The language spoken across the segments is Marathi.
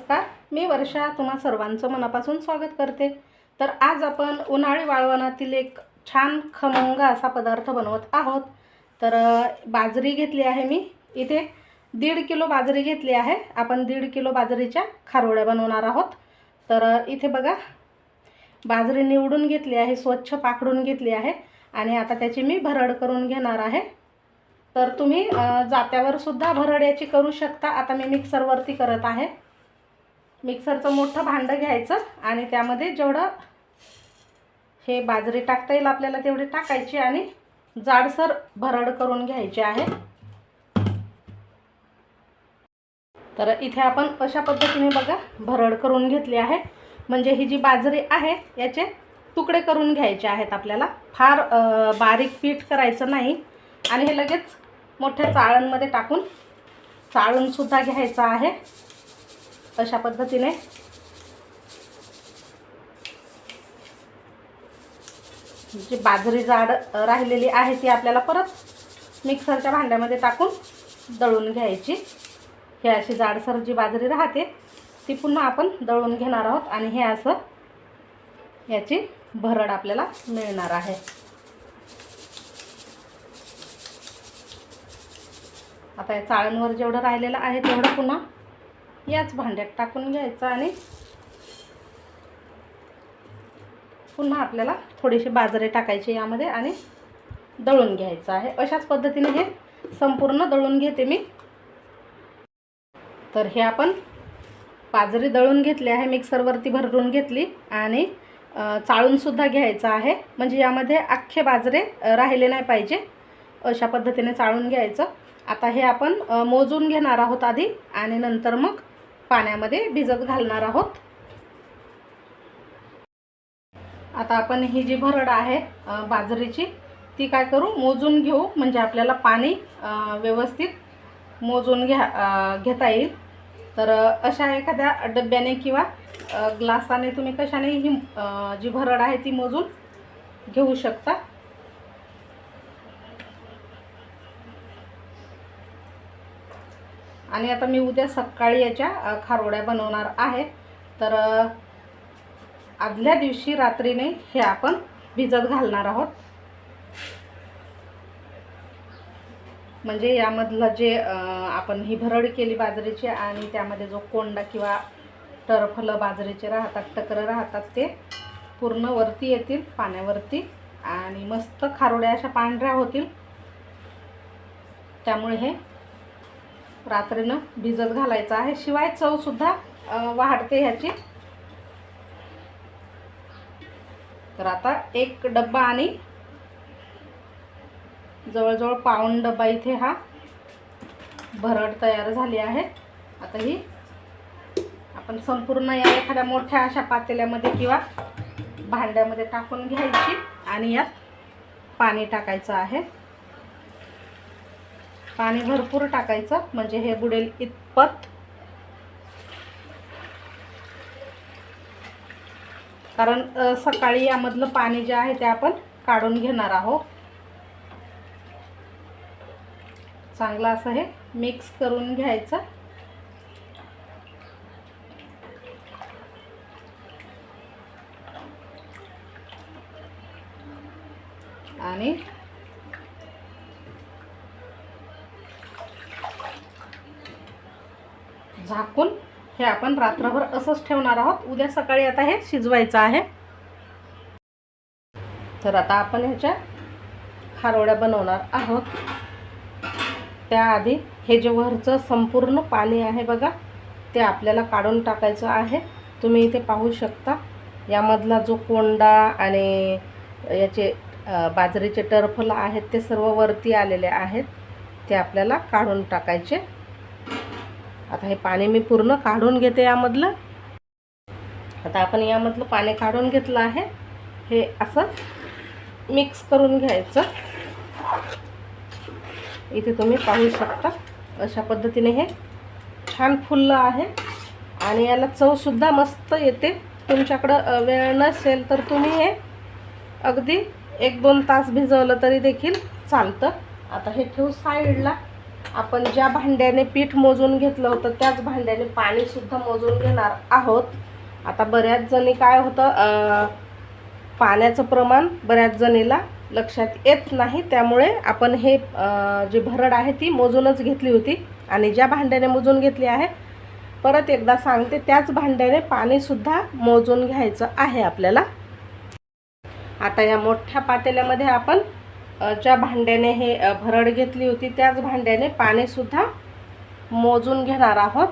नमस्कार, मी वर्षा तुम्हा सर्वांचं मनापासून स्वागत करते। तर आज आपण उन्हाळी वाळवणातील एक छान खमंग असा पदार्थ बनवत आहोत। तर बाजरी घेतली आहे मी इथे 1.5 किलो बाजरी घेतली आहे। आपण 1.5 किलो बाजरीच्या खारोड्या बनवणार आहोत। तर इथे बघा, बाजरी निवडून घेतली आहे, स्वच्छ पाखडून घेतली आहे आणि आता त्याची मी भरड करून घेणार आहे। तर तुम्ही जात्यावर सुद्धा भरड्याची करू शकता। आता मी मिक्सरवरती करत आहे। मिक्सरचं मोठं भांडं घ्यायचं आणि त्यामध्ये जेवढं हे बाजरी टाकता येईल आपल्याला तेवढी टाकायची आणि जाडसर भरड करून घ्यायची आहे। तर इथे आपण अशा पद्धतीने बघा भरड करून घेतली आहे। म्हणजे ही जी बाजरी आहे याचे तुकडे करून घ्यायचे आहेत आपल्याला। फार बारीक पीठ करायचं नाही आणि हे लगेच मोठ्या चाळणमध्ये टाकून चाळून सुद्धा घ्यायचं आहे। अशा पद्धतीने जी बाजरी जाड राहिलेली आहे ती आपल्याला परत मिक्सरच्या भांड्यामध्ये टाकून दळून घ्यायची। हे अशी जाडसर जी बाजरी राहते ती पुन्हा आपण दळून घेणार आहोत आणि हे असं याची भरड आपल्याला मिळणार आहे। आता या चाळणवर जेवढं राहिलेलं आहे तेवढं पुन्हा याच भांड्यात टाकून घ्यायचं आणि पुन्हा आपल्याला थोडीशी बाजरी टाकायची यामध्ये आणि दळून घ्यायचं आहे। अशाच पद्धतीने हे संपूर्ण दळून घेते मी। तर हे आपण बाजरी दळून घेतली आहे, मिक्सरवरती भरून घेतली आणि चाळून सुद्धा घ्यायचं आहे। म्हणजे यामध्ये अख्खे बाजरे राहिले नाही पाहिजे, अशा पद्धतीने चाळून घ्यायचं। आता हे आपण मोजून घेणार आहोत आधी आणि नंतर मग पाण्यामध्ये भिजत घालणार आहोत। आता आपण ही जी भरड आहे बाजरीची ती काय करू, मोजून घेऊ, म्हणजे आपल्याला पाणी व्यवस्थित मोजून घेता येईल। तर अशा एखाद्या डब्याने किंवा ग्लासाने तुम्ही कशाने ही जी भरड आहे ती मोजून घेऊ शकता। आणि आता मी उद्या सकाळी याच्या खारोड्या बनवणार आहे। तर आदल्या दिवशी रात्रीने हे आपण भिजत घालणार आहोत। म्हणजे यामधलं जे आपण ही भरड केली बाजरीची आणि त्यामध्ये जो कोंडा किंवा टरफलं बाजरीचे राहतात, टकर राहतात, ते पूर्ण वरती येतील पाण्यावरती आणि मस्त खारोड्या अशा पांढऱ्या होतील। त्यामुळे हे रात्रीनं भिजत घालायचं आहे। शिवाय चव सुद्धा वाढते ह्याची। तर आता एक डब्बा आणि जवळजवळ पाऊण डब्बा इथे हा भरड तयार झाली आहे। आता ही आपण संपूर्ण या एखाद्या मोठ्या अशा पातेल्यामध्ये किंवा भांड्यामध्ये टाकून घ्यायची आणि यात पाणी टाकायचं आहे। पाणी भरपूर टाकायचं म्हणजे हे बुडेल इतपत, कारण सकाळी यामधलं पाणी जे आहे ते आपण काढून घेणार आहोत। चांगलं असं हे मिक्स करून घ्यायचं आणि झाकून हे आपण रात्रभर असंच ठेवणार आहोत। उद्या सकाळी आता हे शिजवायचं आहे। तर आता आपण ह्याच्या खारोड्या बनवणार आहोत। त्याआधी हे जे वरचं संपूर्ण पाणी आहे बघा, ते आपल्याला काढून टाकायचं आहे। तुम्ही इथे पाहू शकता यामधला जो कोंडा आणि याचे बाजरीचे टरफलं आहेत ते सर्व वरती आलेले आहेत, ते आपल्याला काढून टाकायचे। आता हे पाणी मी पूर्ण काढून घेते यामधलं। आता आपण यामधलं पाणी काढून घेतलं आहे। हे असं मिक्स करून घ्यायचं। इथे तुम्ही पाहू शकता अशा पद्धतीने हे छान फुललं आहे आणि याला चव सुद्धा मस्त येते। तुमच्याकडं वेळ नसेल तर तुम्ही हे अगदी 1-2 तास भिजवलं तरी देखील चालतं। आता हे ठेवू साईडला आपण ज्या भांड्याने पीठ मोजून घेतलं होतं त्याच भांड्याने पाणीसुद्धा मोजून घेणार आहोत. आता बऱ्याच जणी काय होतं, पाण्याचं प्रमाण बऱ्याच जणीला लक्षात येत नाही, त्यामुळे आपण हे जी भरड आहे ती मोजूनच घेतली होती. आणि ज्या भांड्याने मोजून घेतली आहे, परत एकदा सांगते, त्याच भांड्याने पाणीसुद्धा मोजून घ्यायचं आहे आपल्याला. आता या मोठ्या पातेल्यामध्ये आपण ज्या भांड्याने हे भरड घेतली होती त्याच भांड्याने पाणीसुद्धा मोजून घेणार आहोत.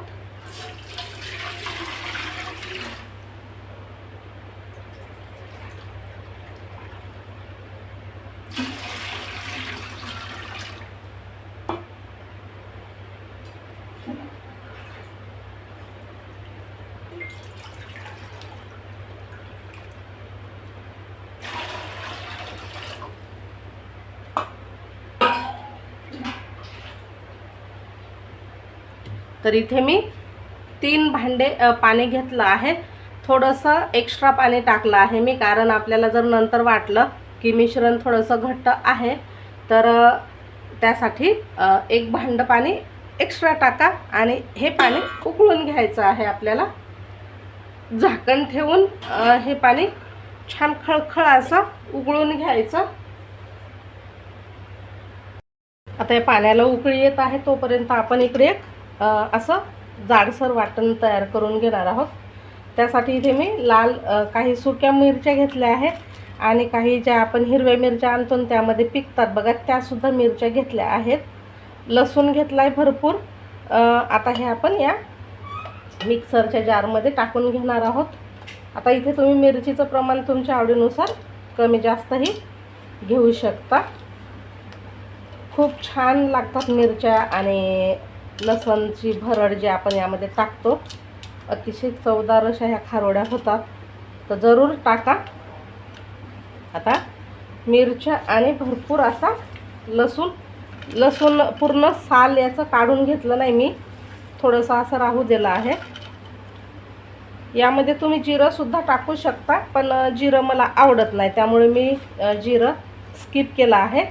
तर इथे मी 3 भांडे पाणी घेतलं आहे. थोडंसं एक्स्ट्रा पाणी टाकलं आहे मी, कारण आपल्याला जर नंतर वाटलं की मिश्रण थोडंसं घट्ट आहे तर त्यासाठी 1 भांडं पाणी एक्स्ट्रा टाका आणि हे पाणी उकळून घ्यायचं आहे आपल्याला. झाकण ठेवून हे पाणी छान खळखळ असं उकळून घ्यायचं. आता या पाण्याला उकळी येत आहे तोपर्यंत आपण इकडे असं जाडसर वाटण तयार करून घेणार आहोत. त्यासाठी इथे मी लाल काही सुक्या मिरच्या घेतल्या आहेत आणि काही ज्या आपण हिरव्या मिरच्या आणतो त्यामध्ये पिकतात बघा, त्यासुद्धा मिरच्या घेतल्या आहेत. लसूण घेतला आहे भरपूर. आता हे आपण या मिक्सरच्या जारमध्ये टाकून घेणार आहोत. आता इथे तुम्ही मिरचीचं प्रमाण तुमच्या आवडीनुसार कमी जास्तही घेऊ शकता. खूप छान लागतात मिरच्या आणि लसणची भरड जे आपण यामध्ये टाकतो. अतिशय चवदार अशा ह्या खारोड्या होतात, तर जरूर टाका. आता मिरच्या आणि भरपूर असा लसूण पूर्ण साल याचं काढून घेतलं नाही मी, थोडंसं असं राहू दिलं आहे. यामध्ये तुम्ही जिरंसुद्धा टाकू शकता, पण जिरं मला आवडत नाही त्यामुळे मी जिरं स्किप केलं आहे.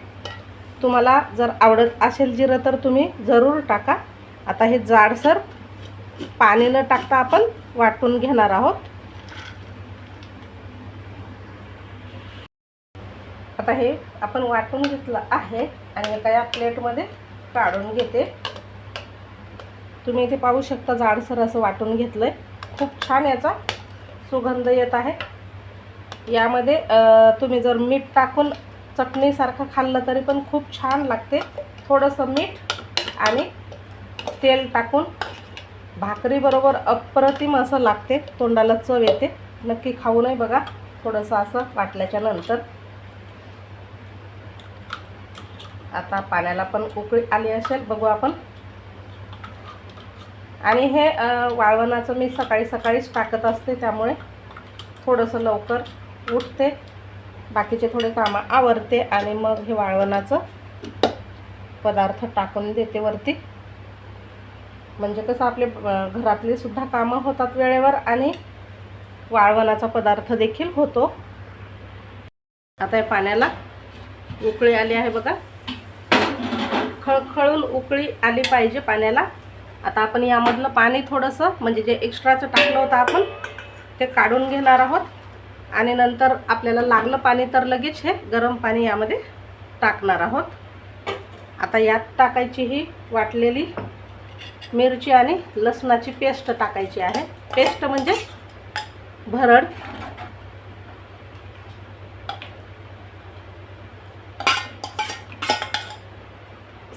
तुम्हाला जर आवडत असेल जिरं तर तुम्ही जरूर टाका. आता हे जाडसर पाणी न टाकता आपण वाटून घेणार आहोत. आता हे आपण वाटून घेतलं आहे आणि एका या प्लेटमध्ये काढून घेते. तुम्ही इथे पाहू शकता जाडसर असं वाटून घेतलं आहे. खूप छान याचा सुगंध येत आहे. यामध्ये तुम्ही जर मीठ टाकून चटणीसारखं खाल्लं तरी पण खूप छान लागते. थोडंसं मीठ आणि तेल टाकून भाकरीबरोबर अप्रतिम असं लागते, तोंडाला चव येते. नक्की खाऊ नये बघा थोडंसं असं वाटल्याच्या नंतर. आता पाण्याला पण उकळी आली असेल, बघू आपण. आणि हे वाळवणाचं मी सकाळीच टाकत असते, त्यामुळे थोडंसं लवकर उठते, बाकीचे थोडे कामं आवरते आणि मग हे वाळवणाचं पदार्थ टाकून देते वरती. म्हणजे कसं आपले घरातली सुद्धा कामं होतात वेळेवर आणि वाळवणाचा पदार्थ देखील होतो. आता या पाण्याला उकळी आली आहे बघा, खळखळून उकळी आली पाहिजे पाण्याला. आता आपण यामधलं पाणी थोडंसं म्हणजे जे एक्स्ट्राचं टाकलं होतं आपण ते काढून घेणार आहोत आणि नंतर आपल्याला लागलं पाणी तर लगेच हे गरम पाणी यामध्ये टाकणार आहोत. आता यात टाकायची ही वाटलेली मिरची आणि लसणाची पेस्ट टाकायची आहे. पेस्ट म्हणजे भरड.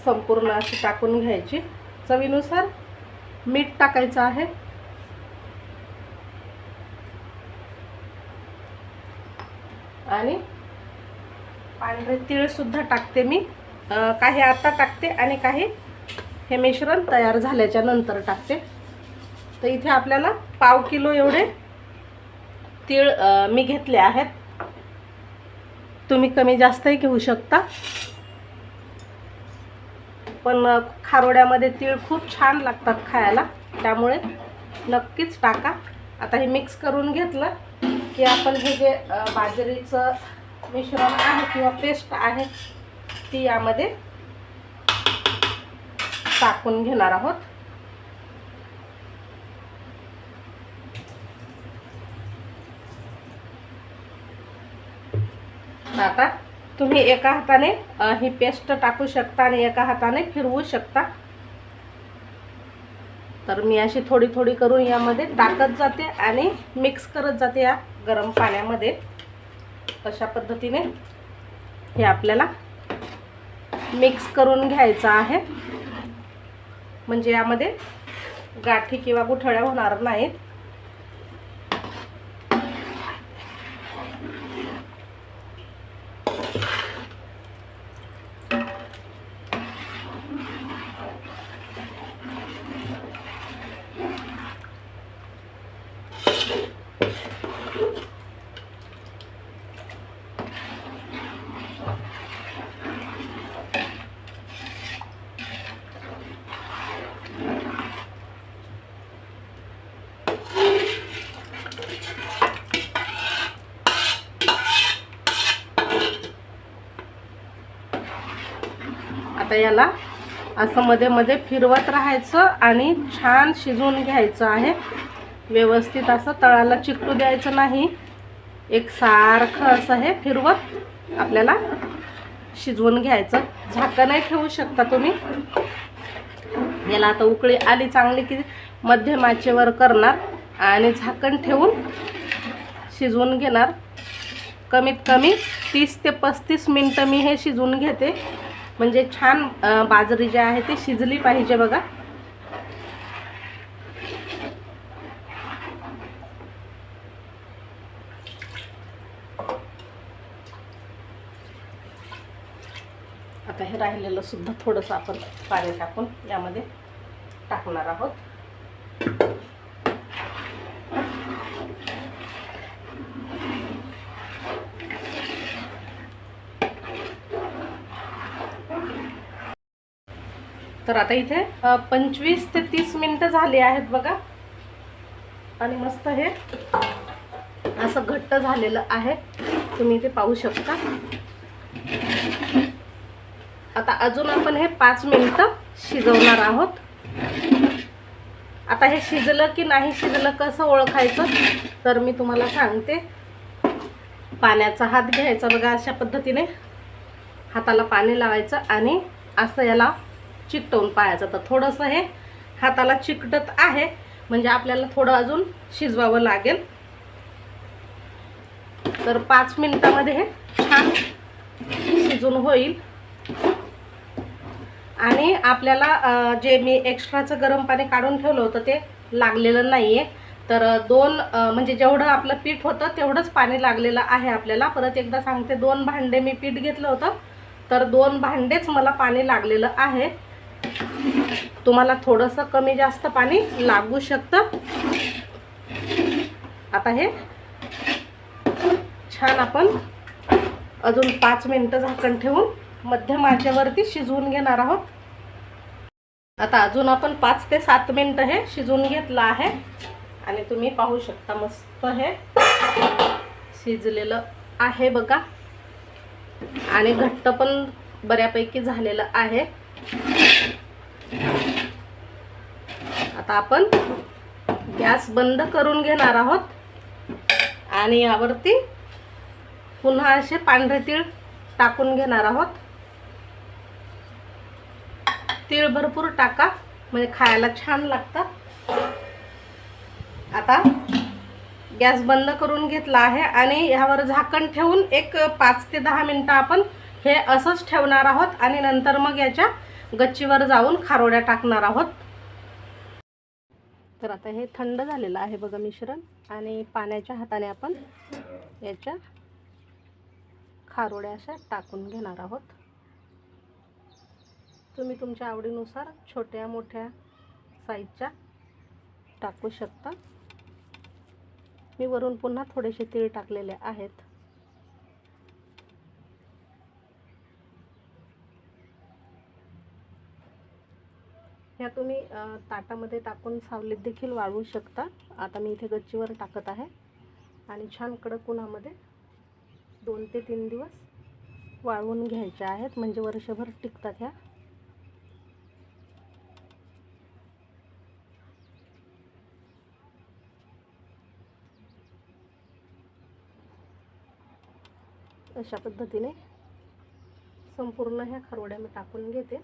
संपूर्ण अशी टाकून घ्यायची. चवीनुसार मीठ टाकायचं आहे. आणि पांढरे तीळ सुद्धा टाकते मी. काही आता टाकते आणि काही हे मिश्रण तयार झाल्याच्या नंतर टाकते. तर इथे आपल्याला पाव किलो एवढे तीळ मी घेतले आहेत. तुम्ही कमी जास्तही घेऊ शकता, पण खारोड्यामध्ये तीळ खूप छान लागतात खायला, त्यामुळे नक्कीच टाका. आता हे मिक्स करून घेतलं की आपण हे जे बाजरीचं मिश्रण आहे किंवा पेस्ट आहे ती यामध्ये टाकून घेणार आहोत. आता तुम्ही एका हाताने ही पेस्ट टाकू शकता आणि एका हाताने फिरवू शकता. तर मी अशी थोडी थोडी करून यामध्ये टाकत जाते आणि मिक्स करत जाते या गरम पाण्यामध्ये. अशा पद्धतीने हे आपल्याला मिक्स करून घ्यायचं आहे, म्हणजे यामध्ये गाठी किंवा गुठळ्या होणार नाहीत. आता याला असं मध्ये मध्ये फिरवत राहायचं आणि छान शिजवून घ्यायचं आहे. व्यवस्थित असं तळाला चिकटू द्यायचं नाही. एक सारखं असं हे फिरवत आपल्याला शिजवून घ्यायचं. झाकणही ठेवू शकता तुम्ही. याला आता उकळी आली चांगली की मध्यम आचेवर करणार आणि झाकण ठेवून शिजवून घेणार. कमीत कमी 30 ते 35 मिनिटं मी हे शिजवून घेते, म्हणजे छान बाजरी जी आहे ती शिजली पाहिजे बघा. आता हे राहिलेलं सुद्धा थोडंसं आपण पाणी टाकून यामध्ये टाकणार आहोत. तर आता इथे 25 ते 30 मिनिटं झाली आहेत बघा आणि मस्त हे असं घट्ट झालेलं आहे, तुम्ही ते पाहू शकता. आता अजून आपण हे 5 मिनिटं शिजवणार आहोत. आता हे शिजलं की नाही शिजलं कसं ओळखायचं तर मी तुम्हाला सांगते. पाण्याचा हात घ्यायचा बघा, अशा पद्धतीने हाताला पाणी लावायचं आणि असं याला चिकटवून पाहायचं. तर थोडंसं हे हाताला चिकटत आहे, म्हणजे आपल्याला थोडं अजून शिजवावं लागेल. तर 5 मिनिटामध्ये हे छान शिजून होईल. आणि आपल्याला जे मी एक्स्ट्राचं गरम पाणी काढून ठेवलं होतं ते लागलेलं नाही आहे. तर म्हणजे जेवढं आपलं पीठ होतं तेवढंच पाणी लागलेलं आहे आपल्याला. परत एकदा सांगते, 2 भांडे मी पीठ घेतलं होतं, तर 2 भांडेच मला पाणी लागलेलं आहे. तुम्हाला थोडंसं कमी जास्त पाणी लागू शकतं. आता हे छान आपण अजून 5 मिनिटं झाकण ठेवून मध्यम आचेवरती शिजवून घेणार आहोत. आता अजून आपण 5 ते 7 मिनिटं हे शिजवून घेतलं आहे आणि तुम्ही पाहू शकता मस्त हे शिजलेलं आहे बघा. आणि घट्ट पण बऱ्यापैकी झालेलं आहे. आता आपण गॅस बंद करून घेणार आहोत आणि यावरती पुन्हा असे पांढरे तीळ टाकून घेणार आहोत. तीळ भरपूर टाका, म्हणजे खायला छान लागतं. आता गॅस बंद करून घेतला आहे आणि ह्यावर झाकण ठेवून एक 5 ते 10 मिनिटं आपण हे असंच ठेवणार आहोत आणि नंतर मग याच्या गच्चीवर जाऊन खारोड्या टाकणार आहोत. तर आता हे थंड झालेलं आहे बघा मिश्रण आणि पाण्याच्या हाताने आपण याच्या खारोड्या अशा टाकून घेणार आहोत. तुम्ही तुमच्या आवडीनुसार छोट्या मोठ्या साईजच्या टाकू शकता. मी वरून पुन्हा थोडेसे तीळ टाकलेले आहेत. ह्या तुम्ही ताटामध्ये टाकून सावलीत देखील वाळवू शकता. आता मी इथे गच्चीवर टाकत आहे आणि छान कडक उन्हामध्ये 2 ते 3 दिवस वाळवून घ्यायच्या आहेत, म्हणजे वर्षभर टिकतात ह्या. अशा पद्धतीने संपूर्ण ह्या खारोड्या मी टाकून घेते.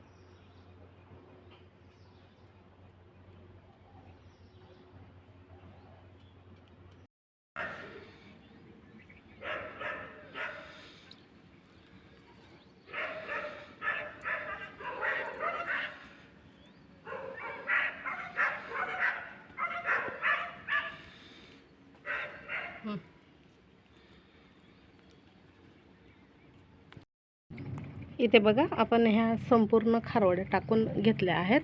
इथे बघा आपण ह्या संपूर्ण खारोड्या टाकून घेतल्या आहेत.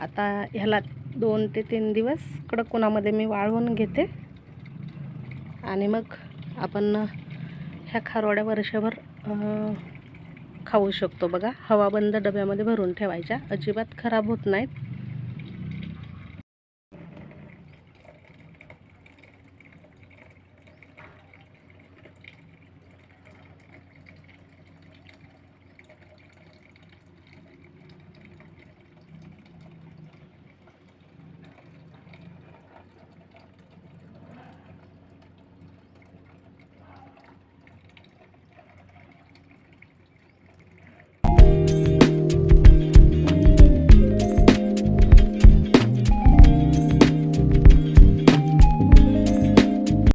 आता ह्याला 2 ते 3 दिवस कडक उन्हामध्ये मी वाळवून घेते आणि मग आपण ह्या खारोड्या वर्षभर खाऊ शकतो. बघा, हवाबंद डब्यामध्ये भरून ठेवायच्या, अजिबात खराब होत नाहीत.